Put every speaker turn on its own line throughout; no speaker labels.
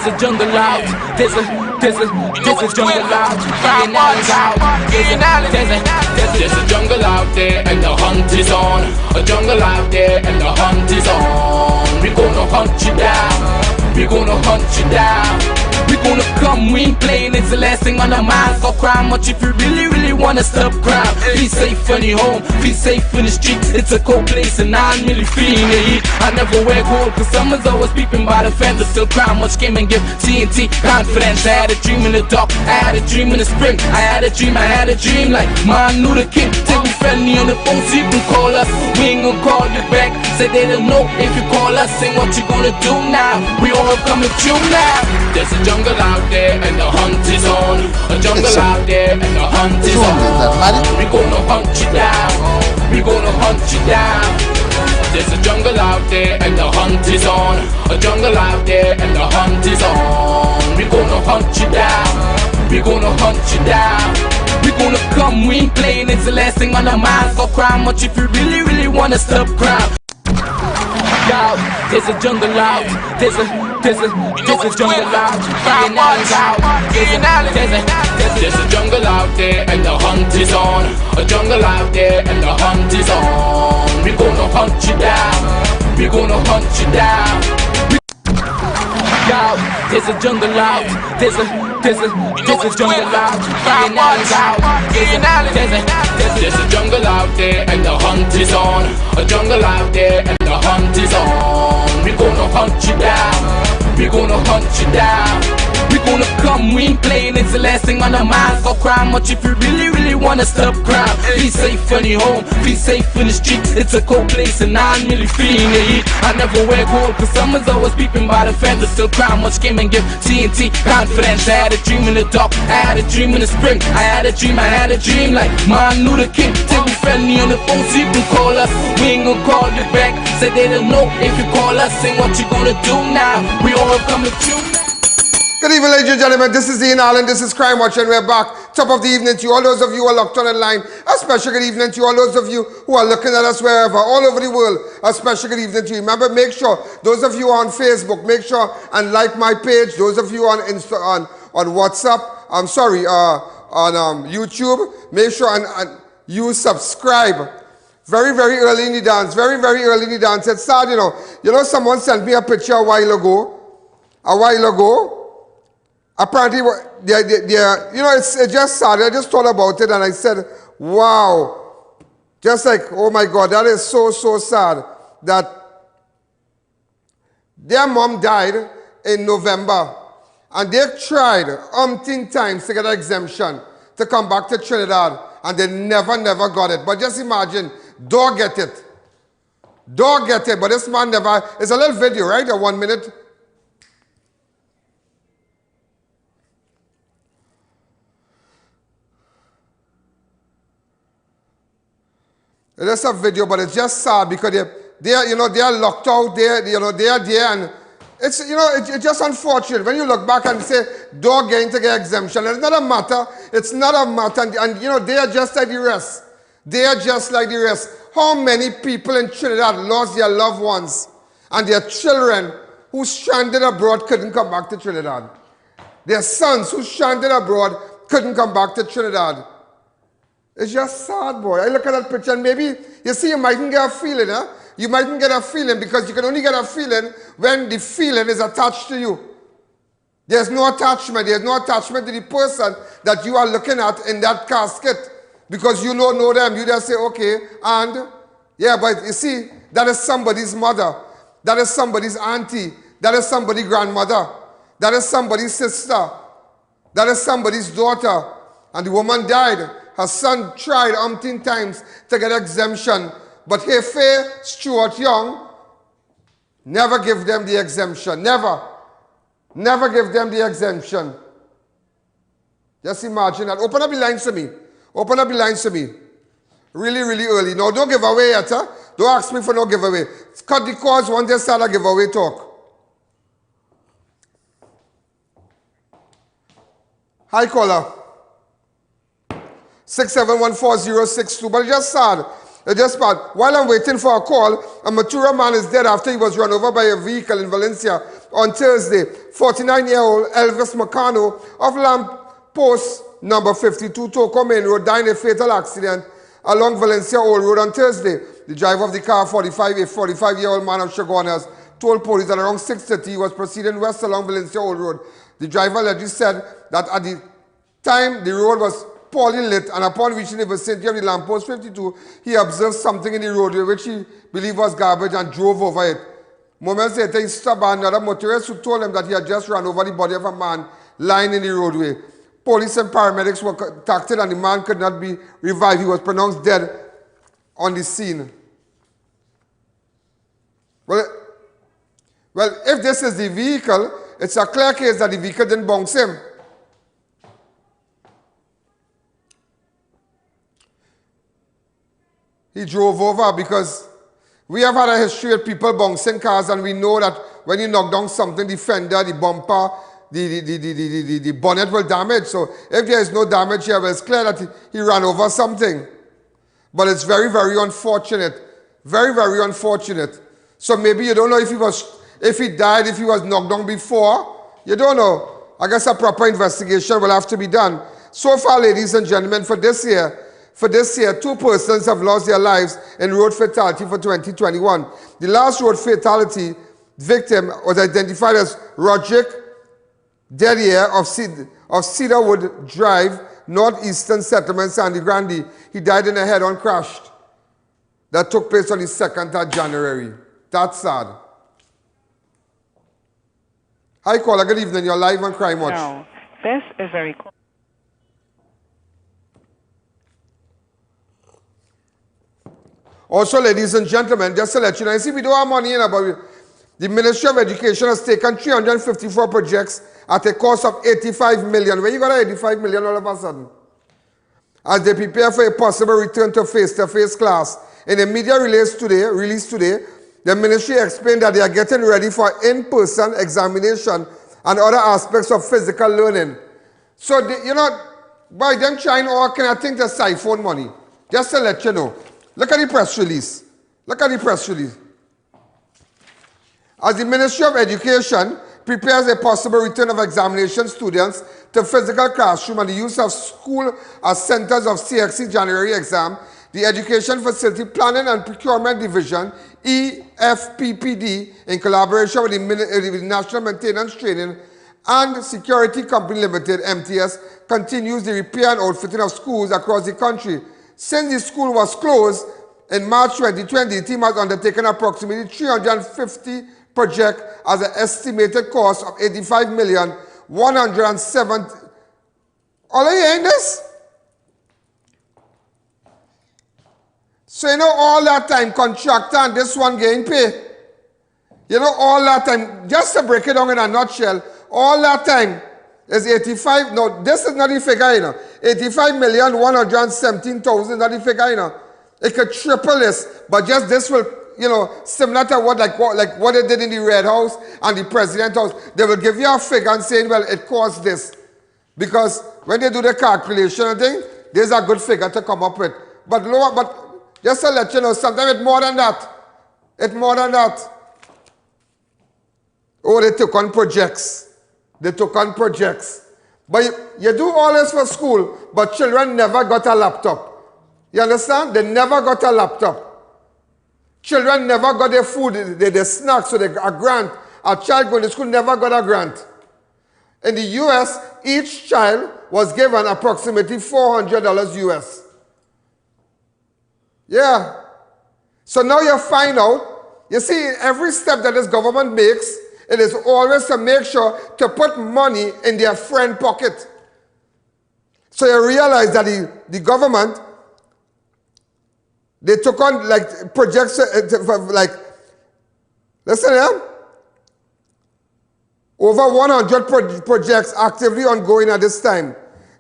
there's a jungle out. There's a jungle out. There's a jungle out there and the hunt is on. A jungle out there and the hunt is on. We gonna hunt you down. We gonna hunt you down. We gonna come, we ain't playing, it's the last thing on our minds. Go crime much if you really wanna stop crime. Be safe in your home, be safe in the streets. It's a cold place and I'm really feeling the heat. I never wear gold cause someone's always peeping by the fence. Still crime much came and give TNT confidence. I had a dream in the dark, I had a dream in the spring. I had a dream like Martin Luther King. Take me friendly on the phone so you can call us. We ain't gonna call you back. Say they don't know if you call us. Say what you gonna do now. We all coming through now. There's a jungle out there and the hunt is on. A jungle out there and the hunt is on. We gonna hunt you down. We gonna hunt you down. There's a jungle out there and the hunt is on. A jungle out there and the hunt is on. We gonna hunt you down. We gonna hunt you down. We gonna come, we ain't playing, it's the last thing on our minds. Go crime much if you really wanna stop crime. Yo, there's a jungle out. There's a jungle out. There's a jungle out there and the hunt is on. A jungle out there and the hunt is on. We gonna hunt you down. We gonna hunt you down. Yo, there's a jungle out. There's a jungle out. There's a jungle out there and the hunt is on. A jungle out there and the hunt is on. We gonna hunt you down. We gonna hunt you down. We gonna come, we ain't playing, it's the last thing on our minds. Go crime much if you really wanna stop crime. Be safe in your home, be safe in the streets. It's a cold place and I'm really feeling the heat. I never wear gold cause someone's always peeping by the fence. Still crime much came and give TNT confidence. I had a dream in the dark, I had a dream in the spring. I had a dream like Martin Luther King. Take me friendly on the phone so you can call us. We ain't gonna call you back. Say they don't know if you call us. Say what you gonna do now. We all coming through.
Good evening, ladies and gentlemen. This is I.A.N. This is Crime Watch, and we're back. Top of the evening to you, all those of you who are locked on the line. A special good evening to you, all those of you who are looking at us wherever, all over the world. A special good evening to you. Remember, make sure, those of you on Facebook, make sure and like my page. Those of you on WhatsApp, on YouTube, make sure and you subscribe. Very early in the dance. Very early in the dance. It's sad, you know. You know, someone sent me a picture a while ago. Apparently, you know, it's just sad. I just thought about it and I said, wow. Just like, oh my God, that is so sad that their mom died in November and they tried umpteen times to get an exemption to come back to Trinidad and they never got it. But just imagine, dog get it. But this man never, it's a little video, right? A 1 minute. It is a video, but it's just sad because they are locked out there. They are there, and it's it's just unfortunate when you look back and say dog getting to get exemption. It's not a matter. It's not a matter, and they are just like the rest. They are just like the rest. How many people in Trinidad lost their loved ones and their children who stranded abroad couldn't come back to Trinidad? Their sons who stranded abroad couldn't come back to Trinidad. It's just sad, boy. I look at that picture and maybe, you see, you mightn't get a feeling, huh? You mightn't get a feeling because you can only get a feeling when the feeling is attached to you. There's no attachment. There's no attachment to the person that you are looking at in that casket because you don't know them. You just say, okay, and, yeah, but you see, that is somebody's mother. That is somebody's auntie. That is somebody's grandmother. That is somebody's sister. That is somebody's daughter. And the woman died. Her son tried umpteen times to get exemption, but Hefe, Stuart Young, never give them the exemption. Never give them the exemption. Just imagine that. Open up the lines to me. Open up the lines to me. Really early. No, don't give away yet, huh? Don't ask me for no giveaway. Cut the calls once they start a giveaway talk. Hi, caller. 6714062, but it's just sad. It's just bad. While I'm waiting for a call, a MATURA man is dead after he was run over by a vehicle in Valencia. on Thursday. 49-year-old Elvis MARCANO of Lamp Post number 52 TOCO Main Road died in a fatal accident along Valencia Old Road on Thursday. The driver of the car, a 45-year-old man of Chaguanas, told police that around 6:30 he was proceeding west along Valencia Old Road. The driver allegedly said that at the time the road was poorly lit, and upon reaching the vicinity of the lamppost 52, he observed something in the roadway which he believed was garbage and drove over it. Moments later, he stopped by another motorist who told him that he had just run over the body of a man lying in the roadway. Police and paramedics were contacted and the man could not be revived. He was pronounced dead on the scene. Well, if this is the vehicle, it's a clear case that the vehicle didn't bounce him. He drove over, because we have had a history of people bouncing cars, and we know that when you knock down something, the fender, the bumper, the bonnet will damage. So if there is no damage here, well, it's clear that he ran over something. But it's very, very unfortunate. Very, very unfortunate. So maybe you don't know if he died, if he was knocked down before. You don't know. I guess a proper investigation will have to be done. So far, ladies and gentlemen, for this year, 2 persons have lost their lives in road fatality for 2021. The last road fatality victim was identified as Roderick Derriere of Cedarwood Drive, Northeastern Settlement, Sandy Grande. He died in a head-on crash that took place on the 2nd of January. That's sad. Hi, caller. Good evening. You're live on Crime Watch.
No, this is very cool.
Also, ladies and gentlemen, just to let you know, you see, we don't have money in about the Ministry of Education has taken 354 projects at a cost of 85 million. Where you got 85 million all of a sudden? As they prepare for a possible return to face-to-face class. In a media release today, the ministry explained that they are getting ready for in-person examination and other aspects of physical learning. So, by them trying all kind of things to siphon money. Just to let you know. Look at the press release. Look at the press release. As the Ministry of Education prepares a possible return of examination students to physical classroom and the use of school as centers of CXC January exam, the Education Facility Planning and Procurement Division, EFPPD, in collaboration with the National Maintenance Training and Security Company Limited, MTS, continues the repair and outfitting of schools across the country. Since the school was closed in March 2020, the team has undertaken approximately 350 projects at an estimated cost of 85,170,000. All are you hearing this? So all that time, contractor and this one getting paid. All that time, just to break it down in a nutshell, all that time is 85, no, this is not the figure, 85,117,000, not the figure, It could triple this, but just this will, similar to what they did in the Red House and the President House, they will give you a figure and saying, well, it costs this. Because when they do the calculation and thing, there's a good figure to come up with. But just to let you know, sometimes it's more than that. It's more than that. Oh, they took on projects. But you do all this for school, but children never got a laptop. You understand? They never got a laptop. Children never got their food, their snacks, so they got a grant. A child going to school never got a grant. In the U.S., each child was given approximately $400 US. Yeah. So now you find out, you see, every step that this government makes, it is always to make sure to put money in their friend pocket. So you realize that the government, they took on projects listen here, over 100 projects actively ongoing at this time.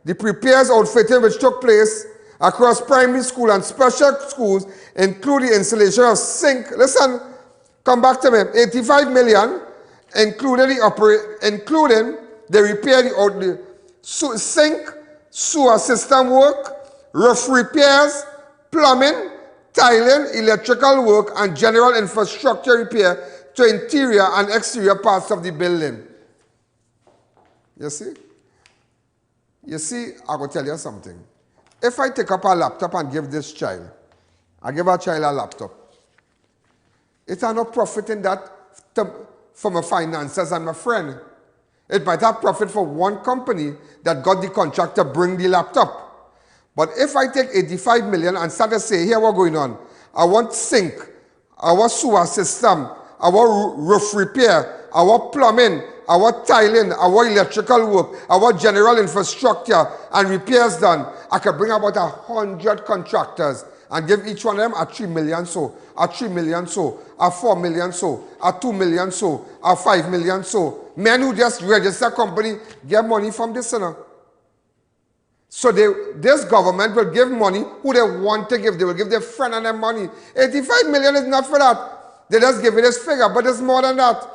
The repairs outfitting which took place across primary school and special schools include the installation of sink. Listen, come back to me. 85 million, including the repair the sink, sewer system work, roof repairs, plumbing, tiling, electrical work, and general infrastructure repair to interior and exterior parts of the building. You see? You see, I will tell you something. If I take up a laptop and give this child, I give a child a laptop, it has no profit in that for my finances and my friend. It might have profit for one company that got the contract to bring the laptop. But if I take 85 million and start to say, here what's going on, I want sink, I want sewer system, I want roof repair, I want plumbing, I want tiling, I want electrical work, I want general infrastructure and repairs done. I could bring about 100 contractors and give each one of them a 3 million so, a 3 million so, a 4 million so, a 2 million so, a 5 million so. Men who just register company get money from this, you know. So this government will give money who they want to give. They will give their friend and their money. 85 million is not for that. They just give it this figure, but it's more than that.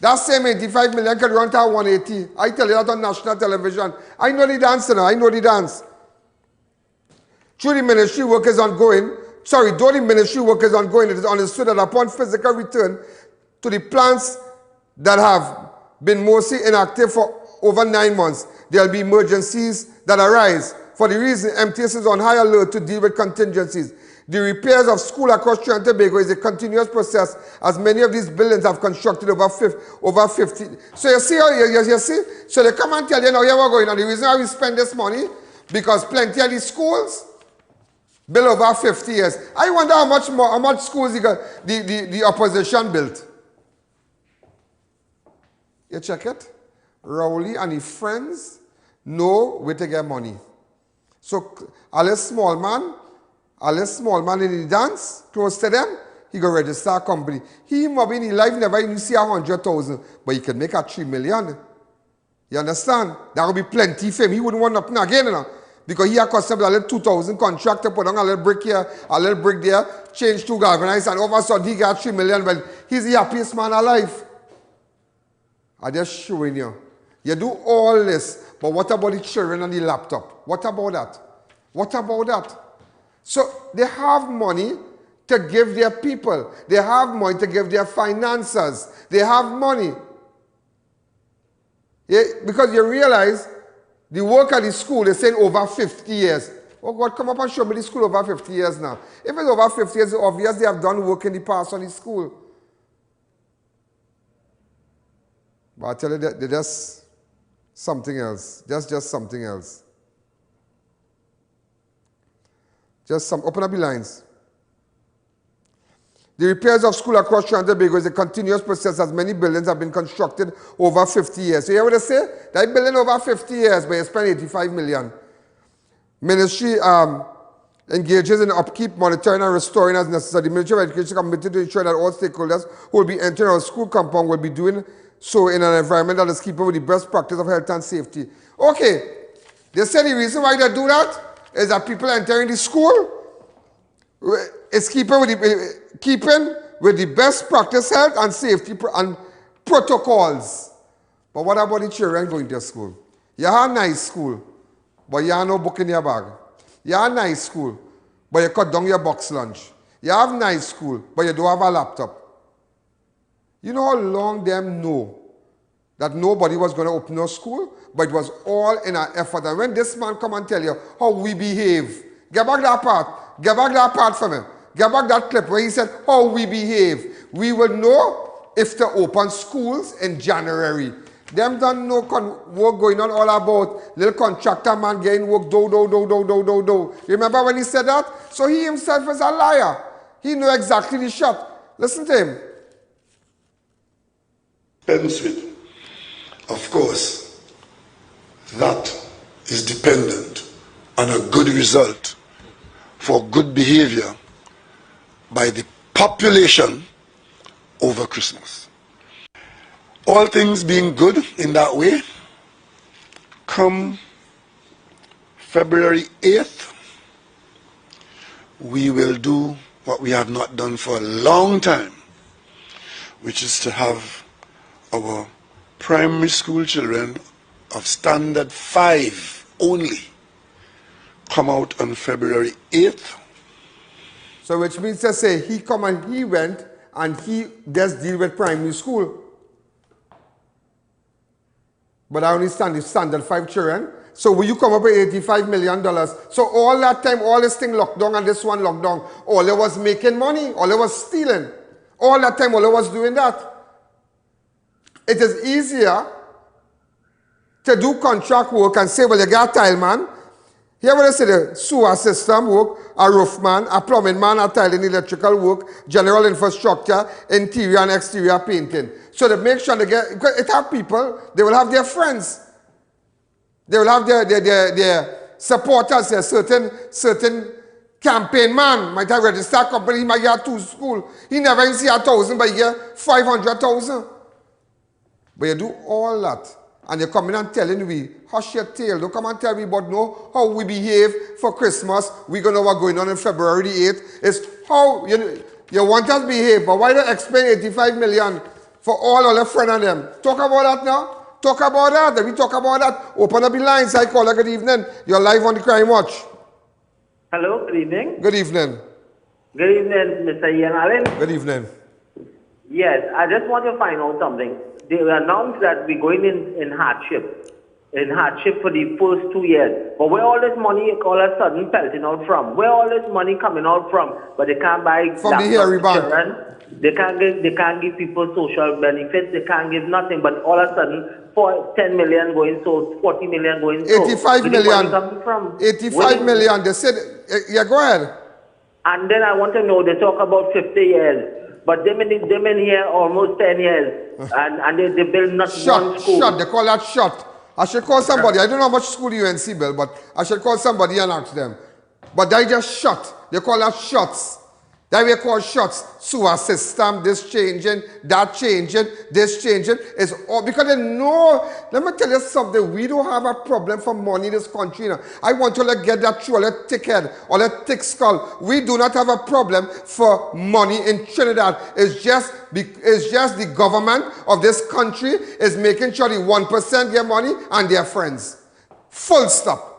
That same 85 million could run to 180. I tell you that on national television. I know the dance, you know. I know the dance. Through the ministry work is ongoing. Sorry, though the ministry work is ongoing, it is understood that upon physical return to the plants that have been mostly inactive for over 9 months, there will be emergencies that arise. For the reason, MTS is on high alert to deal with contingencies. The repairs of school across Trinidad and Tobago is a continuous process, as many of these buildings have constructed over 50. So you see, you see? So they come and tell you now, here we're going. And the reason why we spend this money, because plenty of these schools built over 50 years. I wonder how much schools the opposition built. You check it? Rowley and his friends know where to get money. So, Alice small man in the dance, close to them, he go register a company. He maybe in his life never even see 100,000, but he can make a 3 million. You understand? That will be plenty for him. He wouldn't want nothing again, you know, because he accustomed to a little 2,000 contract to put on a little brick here, a little brick there, change to galvanize, and all of a sudden he got 3 million. Well, he's the happiest man alive. I'm just showing you. You do all this, but what about the children and the laptop? What about that? What about that? So they have money to give their people. They have money to give their finances. They have money. Yeah, because you realize the work at the school, they're saying over 50 years. Oh God, come up and show me the school over 50 years now. If it's over 50 years, it's obvious they have done work in the past on the school. But I tell you, they're just something else. Just something else. Open up the lines. The repairs of school across Trinidad and Tobago is a continuous process, as many buildings have been constructed over 50 years. So you hear what I say? That building over 50 years, but you spend 85 million. Ministry engages in upkeep, monitoring, and restoring as necessary. The Ministry of Education is committed to ensure that all stakeholders who will be entering our school compound will be doing so in an environment that is keeping with the best practice of health and safety. Okay, they say the reason why they do that is that people entering the school is keeping with the best practice health and safety and protocols. But what about the children going to school? You have a nice school, but you have no book in your bag. You have a nice school, but you cut down your box lunch. You have a nice school, but you don't have a laptop. You know how long them know that nobody was going to open no school, but it was all in an effort. And when this man come and tell you how we behave, get back that part. Get back that part for me. Get back that clip where he said how we behave. We will know if to open schools in January. Them don't know work going on all about little contractor man getting work, do. Remember when he said that? So he himself is a liar. He knew exactly the shot. Listen to him.
With. Of course, that is dependent on a good result for good behavior by the population over Christmas. All things being good in that way, come February 8th, we will do what we have not done for a long time, which is to have our primary school children of standard 5 only come out on February 8th.
So which means to say he come and he went and he does deal with primary school. But I only standard 5 children. So will you come up with $85 million? So all that time, all this thing locked down and this one locked down, all it was making money, all it was stealing. All that time, all it was doing that. It is easier to do contract work and say, well, you got a tile man. Here what I say, the sewer system work, a roof man, a plumbing man, a tiling, electrical work, general infrastructure, interior and exterior painting. So they make sure they get, because it have people, they will have their friends. They will have their supporters, their certain campaign man might have registered company, he might get 2 school. He never even see 1,000, but he get 500,000. But you do all that. And you come in and telling me, hush your tail, don't come and tell me about how we behave for Christmas. We gonna know what's going on in February the 8th. It's how you want us to behave, but why don't you explain 85 million for all the friends and them? Talk about that now. Talk about that. If we talk about that, open up the lines. I call her, good evening. You're live on the Crime Watch.
Hello, good evening.
Good evening.
Good evening, Mr. I.A.N.
Good evening.
Yes, I just want to find out something. They announced that we're going in hardship for the first 2 years. But where all this money all of a sudden pelting out from? Where all this money coming out from? But they can't buy
from the hairy bank.
They can't give people social benefits. They can't give nothing. But all of a sudden, 10 million going so, 40 million going so.
85 million.
From?
85 million. They said, yeah, go ahead.
And then I want to know, they talk about 50 years. But they've been here almost 10 years. And they build not one school.
Shut. They call that shut. I should call somebody. I don't know how much school UNC built, but I should call somebody and ask them. But they just shut. They call that shuts. That we call shots. Sewer system, this changing, that changing, this changing. It's all because they know. Let me tell you something. We don't have a problem for money in this country. You know. I want to get that through, a thick head or a thick skull. We do not have a problem for money in Trinidad. It's just the government of this country is making sure the 1% get money and their friends. Full stop.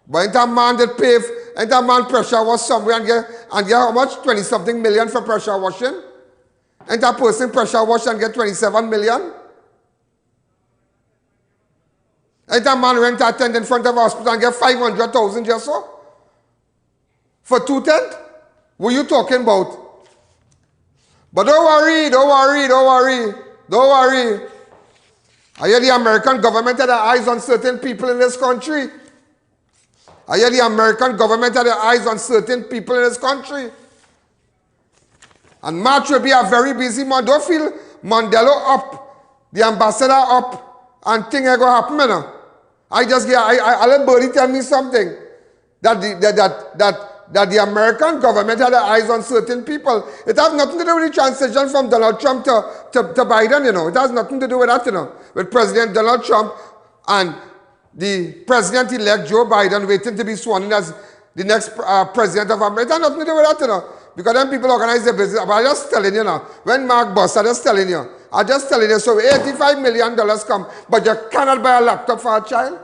But ain't that man that pay, ain't that man pressure wash somewhere and get how much? 20-something million for pressure washing? Ain't that person pressure wash and get 27 million? Ain't that man rent a tent in front of a hospital and get 500,000 just so? For 2 tent? What are you talking about? But don't worry. I hear the American government had their eyes on certain people in this country. I hear the American government had their eyes on certain people in this country. And March will be a very busy month. Don't feel Mandela up, the ambassador up, and things are going to happen, you know. I let Bertie tell me something. That the American government had their eyes on certain people. It has nothing to do with the transition from Donald Trump to Biden, you know. It has nothing to do with that, you know. With President Donald Trump and the President-elect Joe Biden waiting to be sworn in as the next President of America. It has nothing to do with that, you know. Because then people organize their business. But I'm just telling you now. When Mark Boss, I'm just telling you. So $85 million come, but you cannot buy a laptop for a child.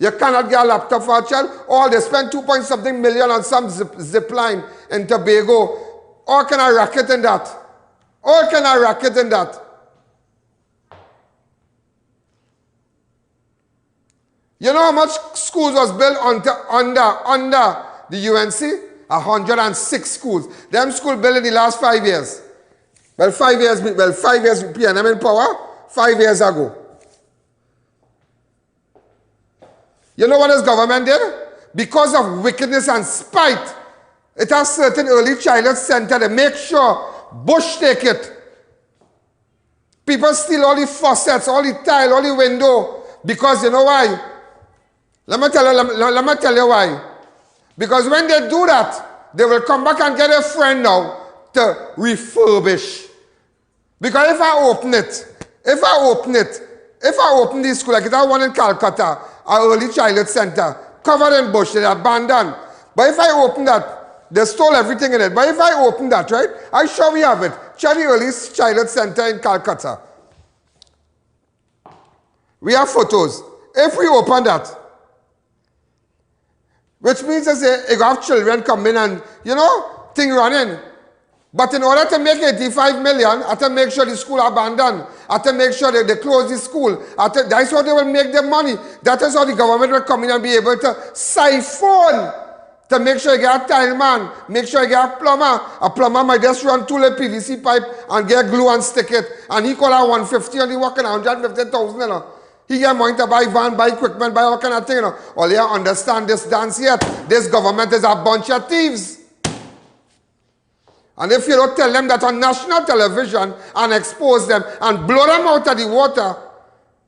You cannot get a laptop for a child. Or they spend 2-point-something million on some zip line in Tobago. All kind of racket in that. You know how much schools was built under the UNC? 106 schools. Them schools built in the last 5 years. Well, 5 years PNM in power, 5 years ago. You know what this government did? Because of wickedness and spite, it has certain early childhood center to make sure Bush take it. People steal all the faucets, all the tile, all the window. Because you know why? Let me tell you why. Because when they do that, they will come back and get a friend now to refurbish. Because if I open this school, like that one in Calcutta, our early childhood center, covered in bush, they abandoned. But if I open that, they stole everything in it. But if I open that, right, I'm sure we have it. Check the early childhood center in Calcutta. We have photos. If we open that, which means that you have children come in and, you know, thing running. But in order to make 85 million, I have to make sure the school abandoned. I have to make sure that they close the school. That's how they will make their money. That is how the government will come in and be able to siphon to make sure you get a tile man, make sure you get a plumber. A plumber might just run 2 little PVC pipe and get glue and stick it. And he call out 150 and he working 150,000, you know. He get money to buy van, buy equipment, buy all kind of thing, you know. All you understand this dance yet. This government is a bunch of thieves. And if you don't tell them that on national television and expose them and blow them out of the water,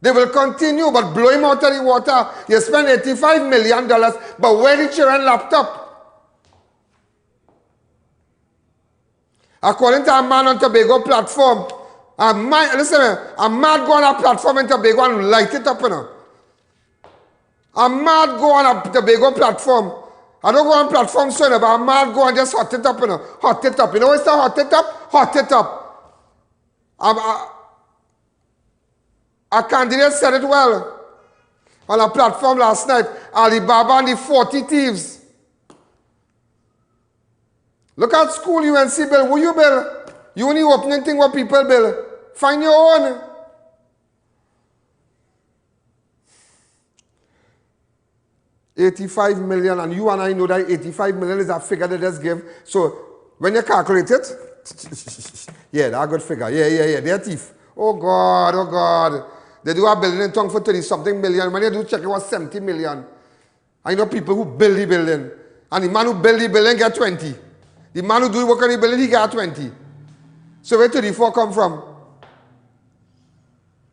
they will continue, but blow him out of the water. You spend $85 million, but where the children laptop? According to a man on Tobago platform, a man go on a platform in Tobago and light it up, you know. A man go on a Tobago platform. I don't go on platform soon, but a man go and just hot it up, you know. Hot it up. You know what's the hot it up? Hot it up. A candidate said it well on a platform last night. Alibaba and the 40 thieves. Look at school UNC bill. Who you bill? You only opening thing what people bill. Find your own. $85 million, and you and I know that $85 million is a figure they just give. So when you calculate it, yeah, that's a good figure. Yeah, they're thief. Oh God. They do a building in town for 30-something million. When you do check, it was 70 million. I know people who build the building. And the man who build the building get 20. The man who do work on the building, he got 20. So where 34 come from?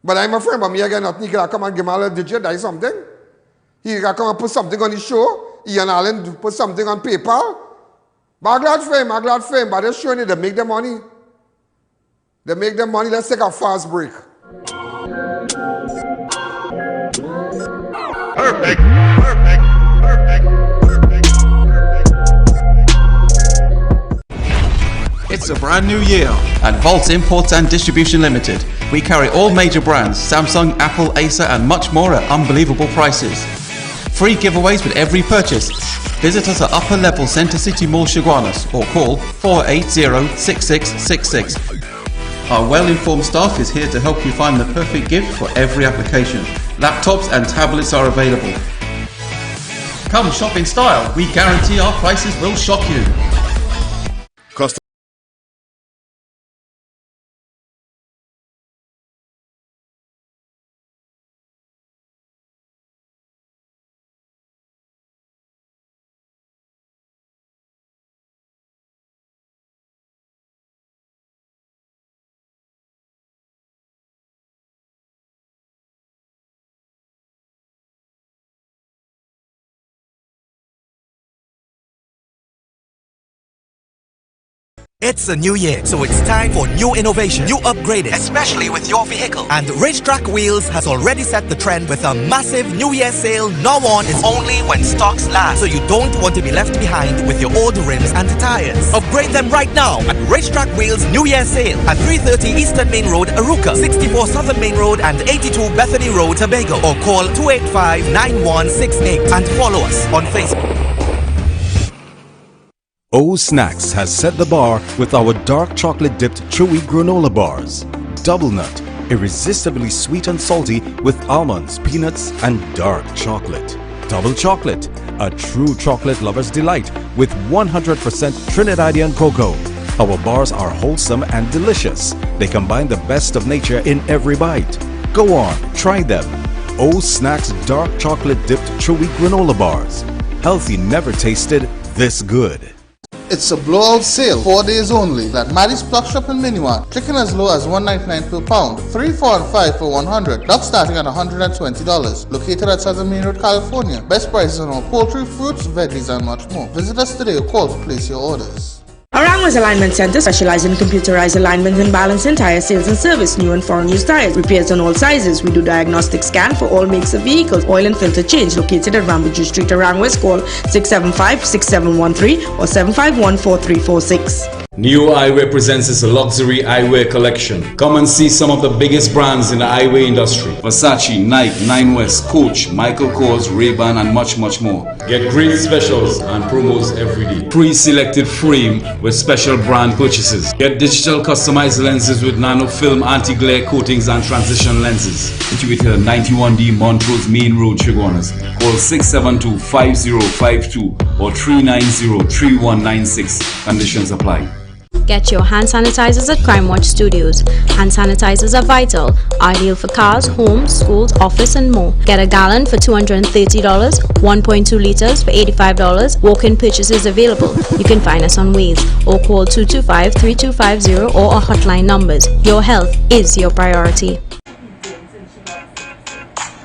But I'm a friend, but me again, nothing. He can come and give me a little digit, that is something. He can come and put something on the show. I.A.N put something on PayPal. But I'm glad for him. But they're showing it, they make the money. They make the money. Let's take a fast break.
Perfect.
It's a brand new year at Vault Imports and Distribution Limited. We carry all major brands, Samsung, Apple, Acer and much more at unbelievable prices. Free giveaways with every purchase. Visit us at Upper Level Center City Mall, Chaguanas, or call 480-6666. Our well-informed staff is here to help you find the perfect gift for every application. Laptops and tablets are available. Come shop in style. We guarantee our prices will shock you.
It's a new year, so it's time for new innovation, new upgrading, especially with your vehicle. And Racetrack Wheels has already set the trend with a massive New Year sale. Now on is only when stocks last, so you don't want to be left behind with your old rims and tires. Upgrade them right now at Racetrack Wheels New Year sale at 330 Eastern Main Road, Aruca, 64 Southern Main Road, and 82 Bethany Road, Tobago. Or call 285-9168 and follow us on Facebook.
O Snacks has set the bar with our dark chocolate dipped chewy granola bars. Double nut, irresistibly sweet and salty with almonds, peanuts and dark chocolate. Double chocolate, a true chocolate lover's delight with 100% Trinidadian cocoa. Our bars are wholesome and delicious. They combine the best of nature in every bite. Go on, try them. O Snacks dark chocolate dipped chewy granola bars. Healthy never tasted this good.
It's a blowout sale, 4 days only, at Maddie's Plug Shop in Minuan. Chicken as low as $1.99 per pound, 3, 4 and 5 for $100. Duck starting at $120. Located at Southern Main Road, California. Best prices on all poultry, fruits, veggies and much more. Visit us today or call to place your orders.
Arangwa's Alignment Center specializes in computerized alignment and balancing, tire sales and service, new and foreign used tires, repairs on all sizes. We do diagnostic scan for all makes of vehicles, oil and filter change. Located at Rambuju Street, Arangwa. Call 675-6713 or 751-4346.
New Eyewear presents its luxury eyewear collection. Come and see some of the biggest brands in the eyewear industry. Versace, Nike, Nine West, Coach, Michael Kors, Ray-Ban and much more. Get great specials and promos every day. Pre-selected frame with special brand purchases. Get digital customized lenses with nano film anti-glare coatings and transition lenses. Situated at 91D Montrose Main Road, Chaguanas. Call 672-5052 or 390-3196. Conditions apply.
Get your hand sanitizers at Crime Watch Studios. Hand sanitizers are vital, ideal for cars, homes, schools, office and more. Get a gallon for $230, 1.2 liters for $85. Walk-in purchases available. You can find us on Waze or call 225-3250 or our hotline numbers. Your health is your priority.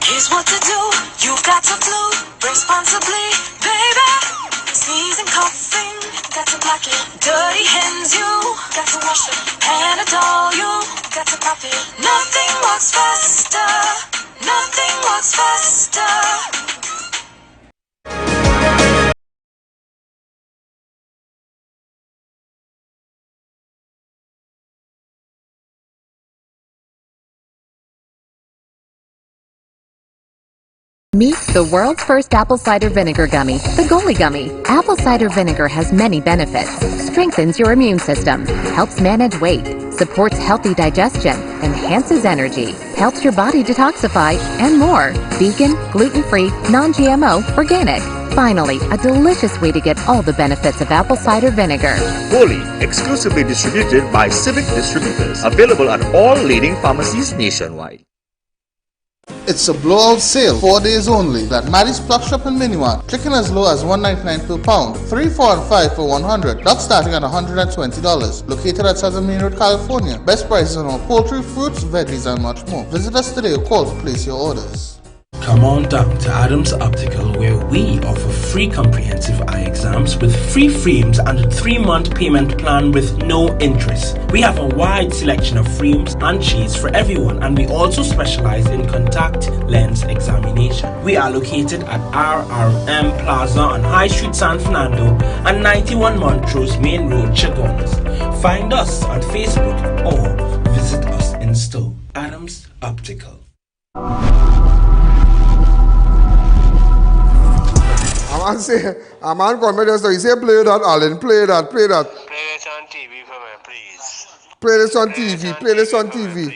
Here's what to do. You've got to flu responsibly, baby. Sneezing, coughing, got to block it. Dirty hands, you got to wash it. Panadol, you got to pop it. Nothing works faster. Nothing works faster.
Meet the world's first apple cider vinegar gummy, the Goli Gummy. Apple cider vinegar has many benefits. Strengthens your immune system, helps manage weight, supports healthy digestion, enhances energy, helps your body detoxify, and more. Vegan, gluten-free, non-GMO, organic. Finally, a delicious way to get all the benefits of apple cider vinegar.
Goli, exclusively distributed by Civic Distributors. Available at all leading pharmacies nationwide.
It's a blowout sale, 4 days only, at Maddie's Plug Shop in Miniwan. Chicken as low as $1.99 per pound, 3, 4 and 5 for $100. Duck starting at $120. Located at Southern Main Road, California. Best prices on all poultry, fruits, veggies and much more. Visit us today or call to place your orders.
Come on down to Adams Optical, where we offer free comprehensive eye exams with free frames and a 3-month payment plan with no interest. We have a wide selection of frames and shades for everyone, and we also specialize in contact lens examination. We are located at RRM Plaza on High Street, San Fernando and 91 Montrose Main Road, Chaguanas. Find us on Facebook or visit us in store. Adams Optical.
A man called me just now, he said, play that, Alan, play that.
Play this on TV for me, please.
Play this on TV.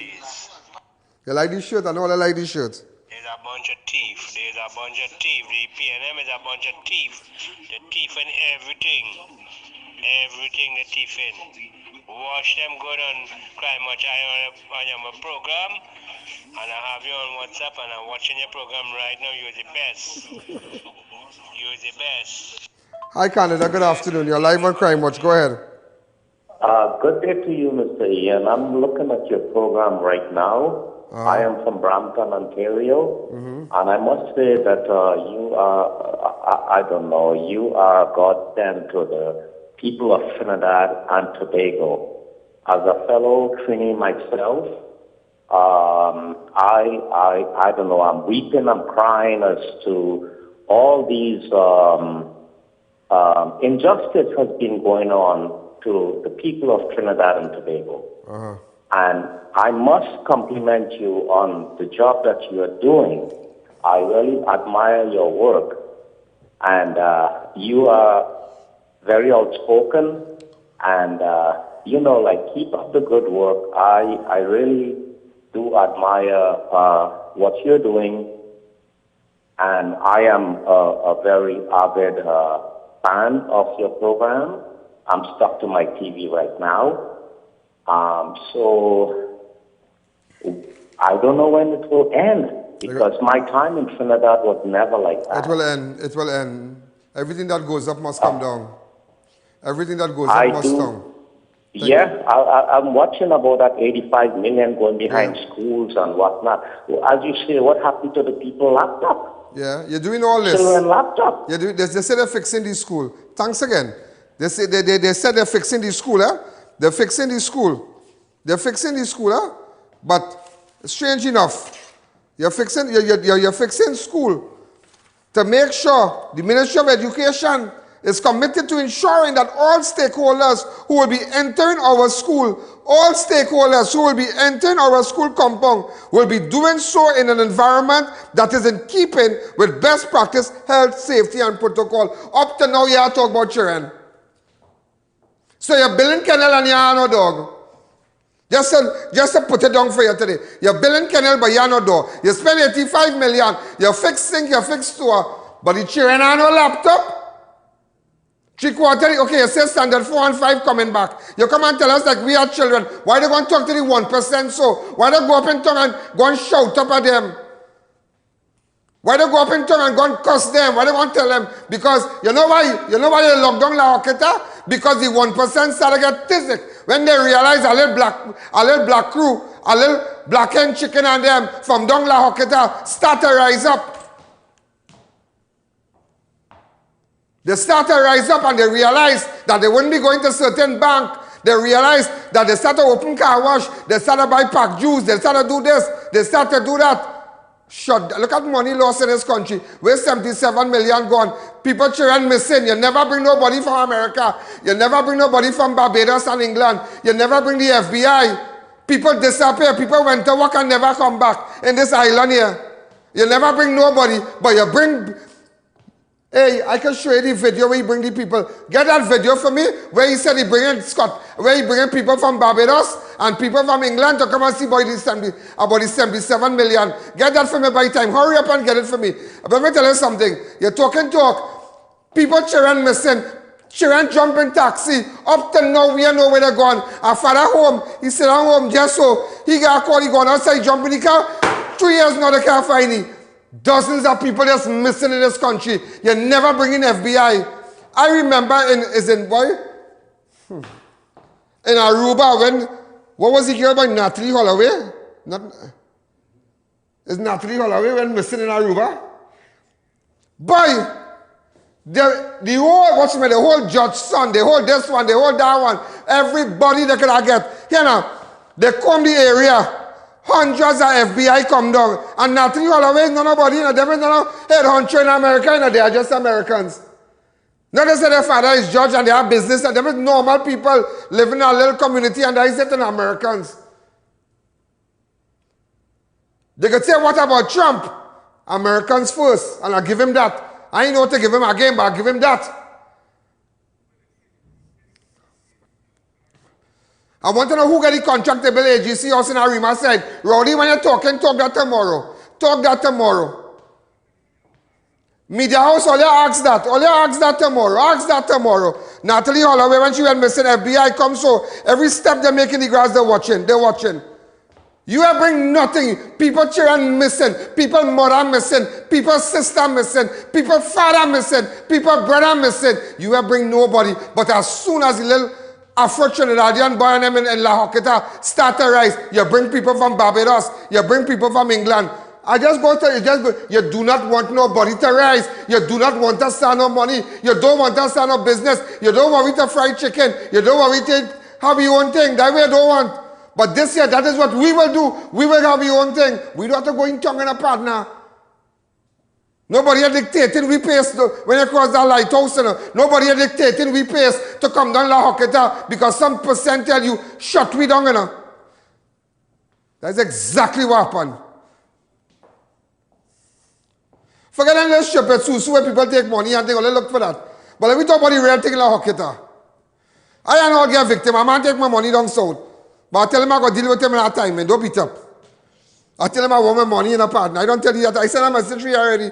You like this shirt? I know I like this shirt.
There's a bunch of thief. The PNM is a bunch of thief. The thief in everything. Everything the thief in. Watch them good on Crime Watch. I on my program. And I have you on WhatsApp and I'm watching your program right now. You're the best. You're the best.
Hi Canada, good afternoon. You're live on Crime Watch. Go ahead.
Good day to you, Mr. E.A.N. I'm looking at your program right now. I am from Brampton, Ontario. And I must say that you are, you are godsend to the people of Trinidad and Tobago. As a fellow Trini myself, I don't know, I'm weeping, I'm crying as to all these injustice has been going on to the people of Trinidad and Tobago. And I must compliment you on the job that you are doing. I really admire your work. And you are very outspoken and, keep up the good work. I really do admire what you're doing. And I am a very avid fan of your program. I'm stuck to my TV right now. So I don't know when it will end because my time in Trinidad was never like that.
It will end. Everything that goes up must come down. Everything that goes up must down.
Yes, I'm watching about that 85 million going behind schools and whatnot. As you say, what happened to the people laptop?
Yeah, you're doing all this.
Children laptop.
They say they're fixing the school. Thanks again. They say they said they're fixing the school, eh? They're fixing the school. But strange enough, you're fixing school to make sure the Ministry of Education is committed to ensuring that all stakeholders who will be entering our school, all stakeholders who will be entering our school compound will be doing so in an environment that is in keeping with best practice, health, safety, and protocol. Up to now, you are talking about children. So you're building kennel and you are no dog. Just to put it down for you today. You're building kennel, but you are no dog. You spend 85 million, you fix sink, you fix store, but the children are no laptop. 3/4, okay, you say standard 4 and 5 coming back. You come and tell us like we are children. Why they go and talk to the 1% so? Why they go up in tongue and go and shout up at them? Why they go up in tongue and go and cuss them? Why they go and tell them? Because you know why they lock down La Hoqueta? Because the 1% started to get tizzy. When they realize a little black crew, a little black hen chicken and them from down La Hoqueta start to rise up. They start to rise up and they realize that they wouldn't be going to certain bank. They realize that they start to open car wash. They start to buy pack juice. They start to do this. They start to do that. Look at money lost in this country. Where 77 million gone. People children missing. You never bring nobody from America. You never bring nobody from Barbados and England. You never bring the FBI. People disappear. People went to work and never come back in this island here. You never bring nobody, but you bring... Hey, I can show you the video where he bring the people. Get that video for me where he said he bringing people from Barbados and people from England to come and see about the 77 million. Get that for me by time. Hurry up and get it for me. But let me tell you something. You're talking talk. People children missing. Children jump in taxi. Up till now, we don't know where they're gone. Our father home. He sit down home just so. He got a call. He gone outside, jump in the car. 2 years now they can't find him. Dozens of people just missing in this country. You never bring in FBI. I remember in Aruba when, what was the girl by Natalie Holloway? Is Natalie Holloway went missing in Aruba? Boy, the whole judge son, the whole this one, the whole that one, everybody they could get. You know, they come the area. Hundreds of FBI come down. And Natalie Holloway is nobody. You know, there is no head honcho in America. You know, they are just Americans. Not they say their father is judge and they have business. And there is normal people living in a little community and they say Americans. They could say, what about Trump? Americans first. And I give him that. I ain't know what to give him again, but I give him that. I want to know who got the contract to build AGC house in Arima side. Rowdy, when you're talking, talk that tomorrow. Talk that tomorrow. Media house, all you ask that. All you ask that tomorrow. Ask that tomorrow. Natalie Holloway, when she went missing, FBI comes so every step they make in the grass, they're watching. They're watching. You have bring nothing. People children missing. People mother missing. People sister missing. People father missing. People brother missing. You have bring nobody. But as soon as the little Afro-Trinidadian boy and them in La Hoqueta start to rise, you bring people from Barbados. You bring people from England. You do not want nobody to rise. You do not want to start no money. You don't want to start no business. You don't want to fry chicken. You don't want to have your own thing. That way you don't want. But this year, that is what we will do. We will have your own thing. We don't have to go in tongue and a partner. Nobody is dictating we pace when you cross that lighthouse. Nobody is dictating we pace to come down La Hoqueta because some percent tell you, shut we down. That's exactly what happened. Forget that little stupid susu where people take money and they only look for that. But let me talk about the real thing in La Hoqueta. I am not get victim. I man take my money down south. But I tell him I go deal with him in that time and don't beat up. I tell him I want my money in a partner. I don't tell you that. I send him a message already.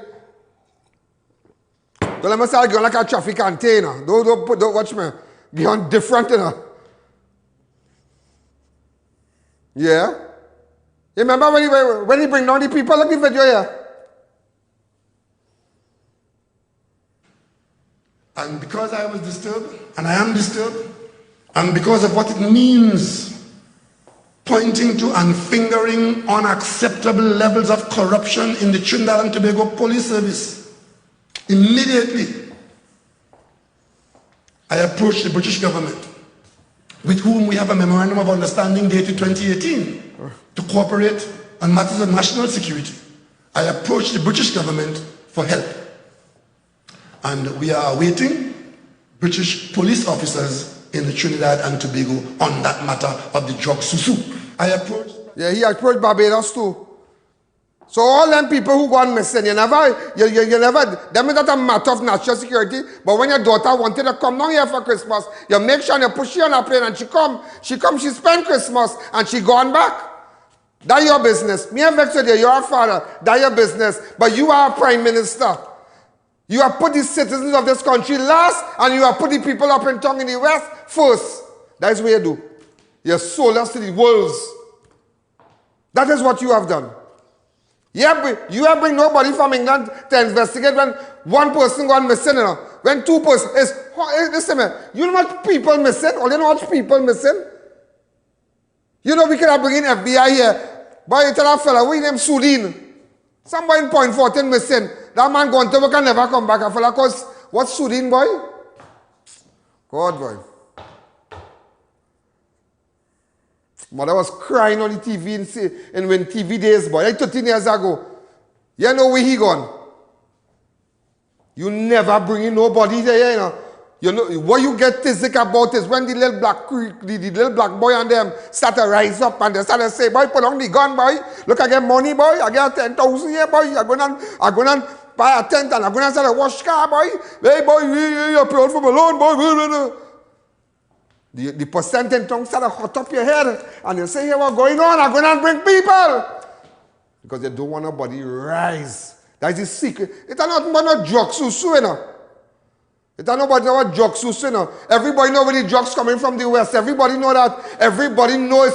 Don't let me say I go like a traffic container. Don't watch me. Be on different, Yeah? You remember when he bring down the people? Look at the video here.
And because I was disturbed, and I am disturbed, and because of what it means, pointing to and fingering unacceptable levels of corruption in the Trinidad and Tobago Police Service, immediately I approached the British government, with whom we have a memorandum of understanding dated 2018 to cooperate on matters of national security. I approached the British government for help. And we are awaiting British police officers in Trinidad and Tobago on that matter of the drug susu. I approached.
Yeah, he approached Barbados too. So all them people who gone missing, you never, them is not a matter of national security, but when your daughter wanted to come down here for Christmas, you make sure you push her on a plane and she spend Christmas and she gone back. That's your business. Me and vex with you, you're a father, that's your business, but you are a prime minister. You have put the citizens of this country last, and you have put the people up in town in the west first. That is what you do. You sold us to the wolves. That is what you have done. You have bring nobody from England to investigate when one person gone missing, when two persons listen, man, you know what people missing? Or you know what people missing? You know we could have bring in FBI here, but you tell a fella, we name Sudin. Somebody in Point 14 missing. That man gone to work and never come back. A fella cause what's Sudin, boy? God, boy. Mother was crying on the TV and when TV days, boy, like 13 years ago. You know where he gone? You never bring in nobody there, you know. You know what you get physical about is when the little black boy and them start to rise up and they start to say, boy, put on the gun, boy. Look, I get money, boy. I get 10,000 here, boy. I'm going to buy a tent and I'm going to start a wash car, boy. Hey, boy, you're proud for my loan, boy. The percent in tongue start to hot up your head and you say, hey, what's going on? I'm going to bring people. Because they don't want nobody rise. That's the secret. It's not no drugs, you know. It's not nobody know what drugs, you know. Everybody know where the drugs coming from the West. Everybody know that. Everybody knows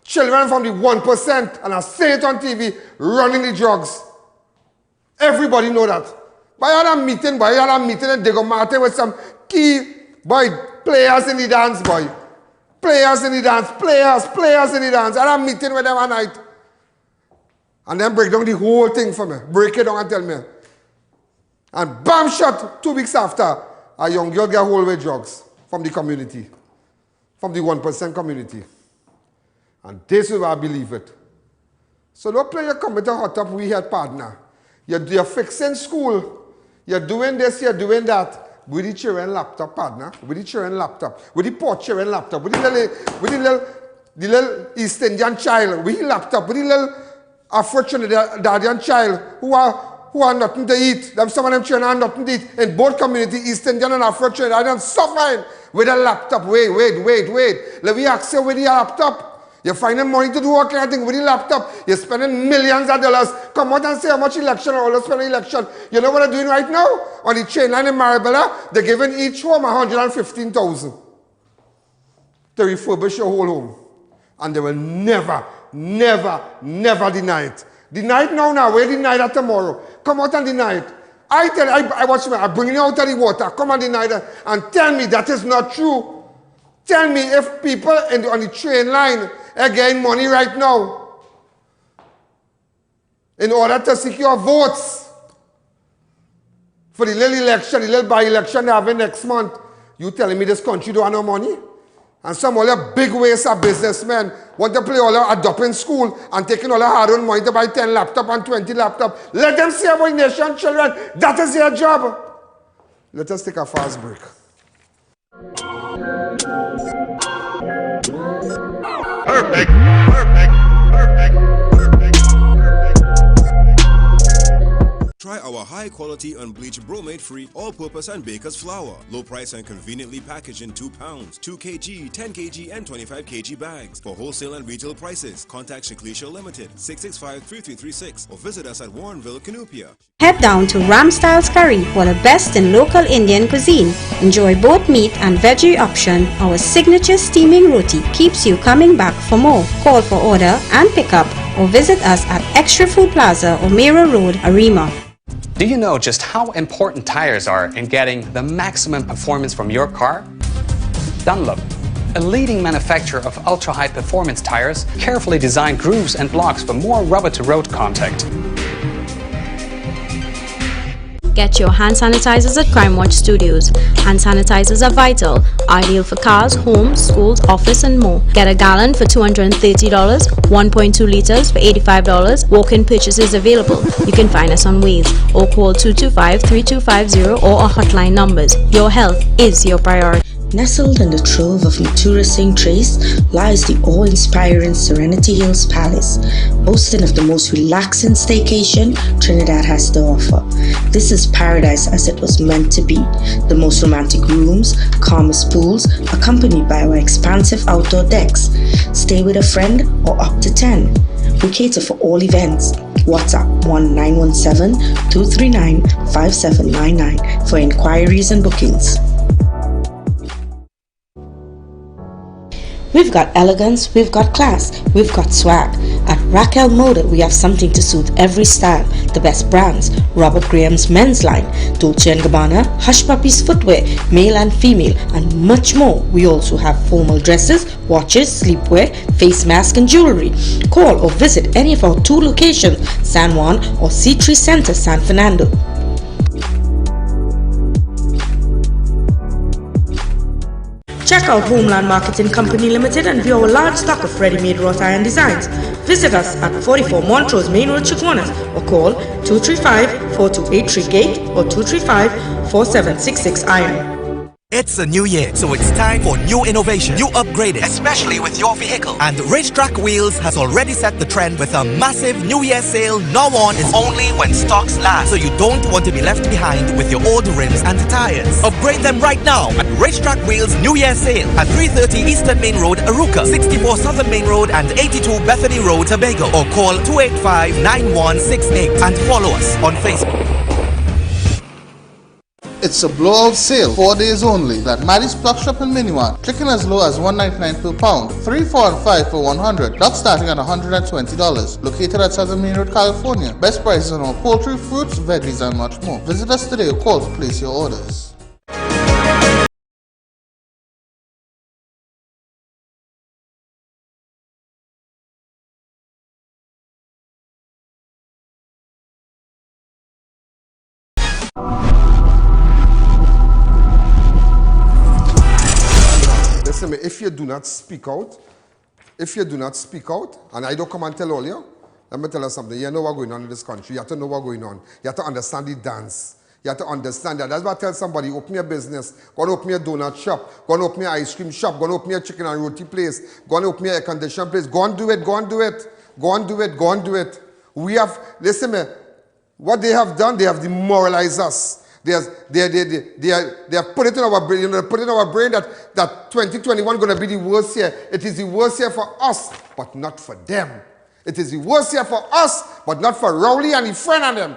children from the 1%, and I say it on TV, running the drugs. Everybody know that. By other meeting and they go Martin with some key players in the dance, boy. Players in the dance. And I'm meeting with them at night. And then break down the whole thing for me. Break it down and tell me. And bam shot 2 weeks after, a young girl get hold with drugs from the community. From the 1% community. And this is why I believe it. So don't play your computer hot up, we had partner. You're fixing school. You're doing this, you're doing that. With the children laptop, partner. With the children laptop. With the poor children laptop. With the little East Indian child. With the laptop. With the little Afro-Trinidadian child who are nothing to eat. Some of them children are nothing to eat. In both communities, East Indian and Afro-Trinidadian, suffering with a laptop. Wait. Let me ask you with the laptop. You're finding money to do all kind of thing with the laptop. You're spending millions of dollars. Come out and say how much election or all the spending election. You know what they're doing right now? On the train line in Marabella, they're giving each home $115,000 to refurbish your whole home. And they will never deny it. Deny it now, we'll deny that tomorrow. Come out and deny it. I bring you out of the water. Come and deny that. And tell me that is not true. Tell me if people on the train line are getting money right now in order to secure votes for the little election, the little by-election they have next month. You telling me this country don't have no money? And some other big waste of businessmen want to play all our adopting school and taking all our hard-earned money to buy 10 laptops and 20 laptops. Let them see about nation children. That is their job. Let us take a fast break.
Perfect. Try our high-quality unbleached bromate-free, all-purpose and baker's flour. Low price and conveniently packaged in 2 pounds, 2 kg, 10 kg and 25 kg bags. For wholesale and retail prices, contact Shiklisha Limited, 665-3336 or visit us at Warrenville, Canupia.
Head down to Ram Styles Curry for the best in local Indian cuisine. Enjoy both meat and veggie option. Our signature steaming roti keeps you coming back for more. Call for order and pick up or visit us at Extra Food Plaza, O'Meara Road, Arima.
Do you know just how important tires are in getting the maximum performance from your car? Dunlop, a leading manufacturer of ultra-high performance tires, carefully designed grooves and blocks for more rubber-to-road contact.
Get your hand sanitizers at Crime Watch Studios. Hand sanitizers are vital, ideal for cars, homes, schools, office and more. Get a gallon for $230, 1.2 liters for $85. Walk-in purchases available. You can find us on Waze or call 225-3250 or our hotline numbers. Your health is your priority.
Nestled in the trove of MATURA St. Trace lies the awe-inspiring Serenity Hills Palace, boasting of the most relaxing staycation Trinidad has to offer. This is paradise as it was meant to be. The most romantic rooms, calmest pools, accompanied by our expansive outdoor decks. Stay with a friend or up to 10. We cater for all events. WhatsApp 1-917-239-5799 for inquiries and bookings. We've got elegance, we've got class, we've got swag. At Raquel Moda, we have something to suit every style. The best brands: Robert Graham's men's line, Dolce & Gabbana, Hush Puppies footwear, male and female, and much more. We also have formal dresses, watches, sleepwear, face mask and jewelry. Call or visit any of our 2 locations, San Juan or C3 Center, San Fernando. Check out Homeland Marketing Company Limited and view our large stock of ready-made wrought iron designs. Visit us at 44 Montrose Main Road, Chaguanas, or call 235-4283 Gate or 235-4766 Iron.
It's a new year, so it's time for new innovation, new upgrading, especially with your vehicle. And Racetrack Wheels has already set the trend with a massive New Year sale. Now on is only when stocks last, so you don't want to be left behind with your old rims and tires. Upgrade them right now at Racetrack Wheels New Year sale at 330 Eastern Main Road, Aruca, 64 Southern Main Road, and 82 Bethany Road, Tobago, or call 285-9168 and follow us on Facebook.
It's a blowout sale, 4 days only, at Maddie's Plug Shop in Minuan. Chicken as low as $1.99 per pound, 3, 4, and 5 for $100. Duck starting at $120. Located at Southern Main Road, California. Best prices on all poultry, fruits, veggies, and much more. Visit us today or call to place your orders.
Listen, if you do not speak out, and I don't come and tell all you, let me tell you something. You know what's going on in this country. You have to know what's going on. You have to understand the dance. You have to understand that. That's why I tell somebody, open your business. Go and open your donut shop. Go and open your ice cream shop. Go and open your chicken and roti place. Go and open your air conditioning place. Go and do it. Go and do it. Go and do it. Go and do it. We have, listen, what they have done, they have demoralized us. They have put it in our brain, that 2021 going to be the worst year. It is the worst year for us, but not for them. It is the worst year for us, but not for Rowley and his friend and them.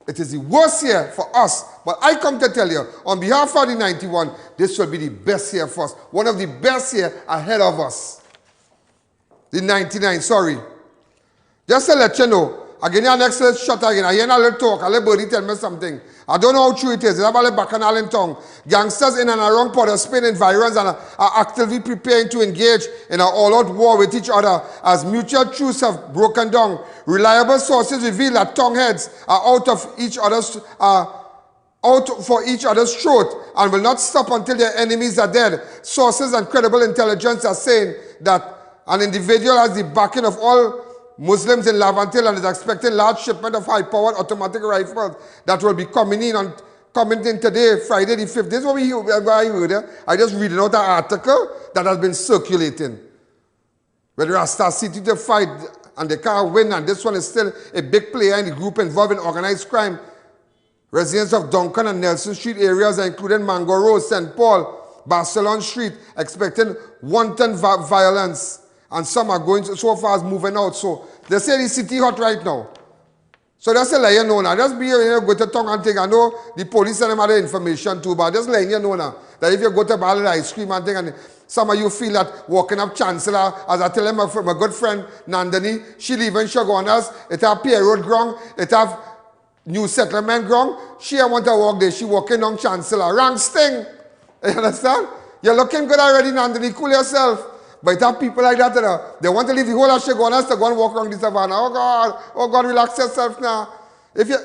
It is the worst year for us. But I come to tell you, on behalf of the 91, this will be the best year for us. One of the best years ahead of us. The 99, sorry. Just to let you know, I give you an excellent shot again. I hear a little talk, a little birdie tell me something. I don't know how true it is. It's about a bacchanal in town. Gangsters in and around Port of Spain environs and are actively preparing to engage in an all-out war with each other as mutual truce have broken down. Reliable sources reveal that tongue heads are out for each other's throat and will not stop until their enemies are dead. Sources and credible intelligence are saying that an individual has the backing of all Muslims in Laventille and is expecting large shipment of high-powered automatic rifles that will be coming in today, Friday the 5th. This is what I heard. I just reading out an article that has been circulating. Where Rasta City to fight and they can't win, and this one is still a big player in the group involved in organized crime. Residents of Duncan and Nelson Street areas, including Mango Road, St. Paul, Barcelona Street, expecting wanton violence. And some are going so far as moving out. So they say the city hot right now. So that's a lie, you know now. Just be go to town and thing. I know the police and them have the information too, but just letting you know now that if you go to buy ice cream and thing, and some of you feel that walking up Chancellor, as I tell them, my good friend Nandini, she live in Chaguanas, it have Pier Road ground, it have New Settlement ground. She want to walk there. She walking on Chancellor. Wrong sting. You understand? You're looking good already, Nandini. Cool yourself. But it have people like that, they want to leave the whole of Chaguanas to go and walk around the savannah. Oh God, relax yourself now. If you,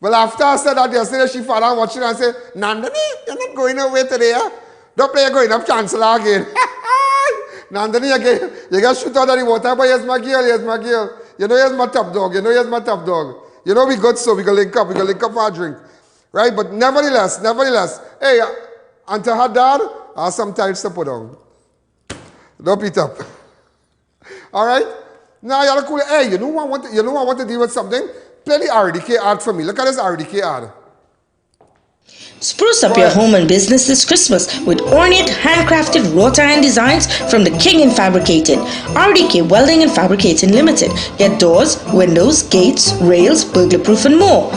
Well, after I said that yesterday, she father watching and said, Nandini, you're not going away today. Huh? Don't play going up chancellor again. Nandini, you get shoot out of the water, but here's my girl. You know, here's my top dog. You know, we good, so we can link up for a drink. Right? But nevertheless, hey, until her dad, I have some tights to put on. Don't beat up. All right? Now, you're cool. Hey, you know what I want to deal with something? Play the RDK ad for me. Look at this RDK ad.
Spruce up your home and business this Christmas with ornate, handcrafted wrought iron designs from the King in Fabricated. RDK Welding and Fabricating Limited. Get doors, windows, gates, rails, burglar-proof and more.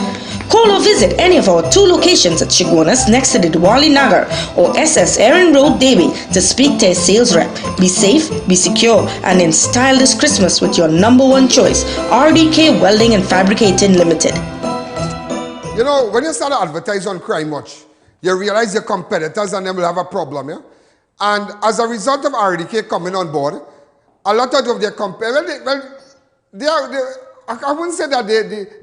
Call or visit any of our 2 locations at Chaguanas next to the Diwali Nagar or SS Erin Road, Davie to speak to a sales rep. Be safe, be secure, and in style this Christmas with your #1 choice, RDK Welding and Fabricating Limited.
You know, when you start to advertise on Crime Watch, you realize your competitors and them will have a problem, yeah? And as a result of RDK coming on board, a lot of their competitors, I wouldn't say that